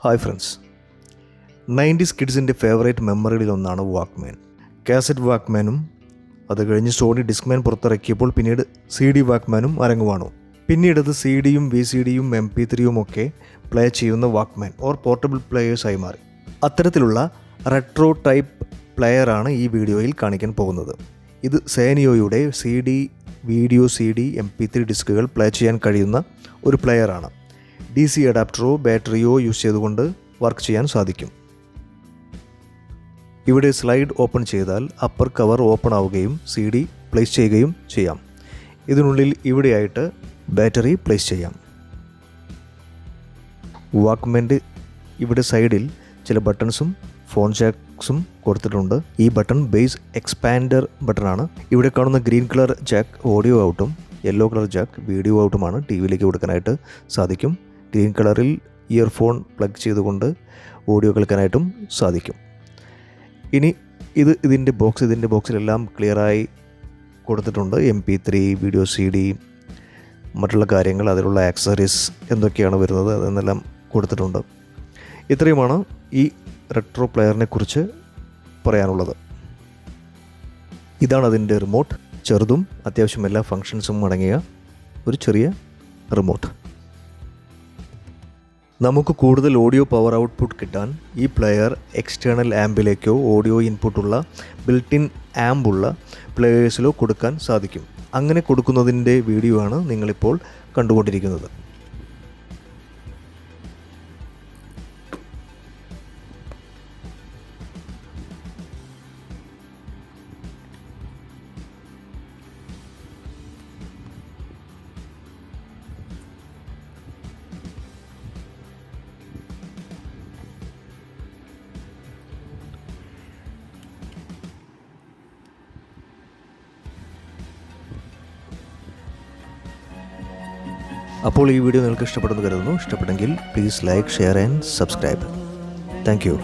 Hi friends, 90s കിഡ്സിൻ്റെ favourite മെമ്മറികളിലൊന്നാണ് Walkman. Cassette വാക്ക്മാനും അത് കഴിഞ്ഞ് സോണി ഡിസ്ക്മാൻ പുറത്തിറക്കിയപ്പോൾ പിന്നീട് CD വാക്ക്മാനും അരങ്ങുവാണു. പിന്നീടത് CD-യും VCD-യും MP3-യും ഒക്കെ പ്ലേ ചെയ്യുന്ന വാക്ക്മാൻ ഓർ പോർട്ടബിൾ പ്ലേയേഴ്സായി മാറി. അത്തരത്തിലുള്ള റെട്രോ ടൈപ്പ് പ്ലെയറാണ് ഈ വീഡിയോയിൽ കാണിക്കാൻ പോകുന്നത്. ഇത് സേനിയോയുടെ CD, വീഡിയോ CD, MP3 ഡിസ്കുകൾ പ്ലേ ചെയ്യാൻ കഴിയുന്ന ഒരു പ്ലെയറാണ്. DC അഡാപ്റ്ററോ ബാറ്ററിയോ യൂസ് ചെയ്തുകൊണ്ട് വർക്ക് ചെയ്യാൻ സാധിക്കും. ഇവിടെ സ്ലൈഡ് ഓപ്പൺ ചെയ്താൽ അപ്പർ കവർ ഓപ്പൺ ആവുകയും CD പ്ലേസ് ചെയ്യുകയും ചെയ്യാം. ഇതിനുള്ളിൽ ഇവിടെയായിട്ട് ബാറ്ററി പ്ലേസ് ചെയ്യാം. വാക്ക്മാൻ്റെ ഇവിടെ സൈഡിൽ ചില ബട്ടൺസും ഫോൺ ജാക്സും കൊടുത്തിട്ടുണ്ട്. ഈ ബട്ടൺ ബേസ് എക്സ്പാൻഡർ ബട്ടണാണ്. ഇവിടെ കാണുന്ന ഗ്രീൻ കളർ ജാക്ക് ഓഡിയോ ഔട്ടും യെല്ലോ കളർ ജാക്ക് വീഡിയോ ഔട്ടുമാണ്. TV-യിലേക്ക് കൊടുക്കാനായിട്ട് സാധിക്കും. ഗ്രീൻ കളറിൽ ഇയർഫോൺ പ്ലഗ് ചെയ്തുകൊണ്ട് ഓഡിയോ കേൾക്കാനായിട്ടും സാധിക്കും. ഇനി ഇതിൻ്റെ ബോക്സിലെല്ലാം ക്ലിയറായി കൊടുത്തിട്ടുണ്ട്. MP3, വീഡിയോ CD, മറ്റുള്ള കാര്യങ്ങൾ, അതിലുള്ള ആക്സസറീസ് എന്തൊക്കെയാണ് വരുന്നത് അതെന്നെല്ലാം കൊടുത്തിട്ടുണ്ട്. ഇത്രയുമാണ് ഈ റെട്രോ പ്ലെയറിനെ കുറിച്ച് പറയാനുള്ളത്. ഇതാണ് അതിൻ്റെ റിമോട്ട്. ചെറുതും അത്യാവശ്യം എല്ലാ ഫങ്ഷൻസും അടങ്ങിയ ഒരു ചെറിയ റിമോട്ട്. നമുക്ക് കൂടുതൽ ഓഡിയോ പവർ ഔട്ട്പുട്ട് കിട്ടാൻ ഈ പ്ലെയർ എക്സ്റ്റേണൽ ആംബിലേക്കോ ഓഡിയോ ഇൻപുട്ടുള്ള ബിൽറ്റ് ഇൻ ആമ്പുള്ള പ്ലെയേഴ്സിലോ കൊടുക്കാൻ സാധിക്കും. അങ്ങനെ കൊടുക്കുന്നതിൻ്റെ വീഡിയോ ആണ് നിങ്ങളിപ്പോൾ കണ്ടുകൊണ്ടിരിക്കുന്നത്. അപ്പോൾ ഈ വീഡിയോ നിങ്ങൾക്ക് ഇഷ്ടപ്പെടുന്നു കരുതുന്നു. ഇഷ്ടപ്പെട്ടെങ്കിൽ please like, share and subscribe. Thank you.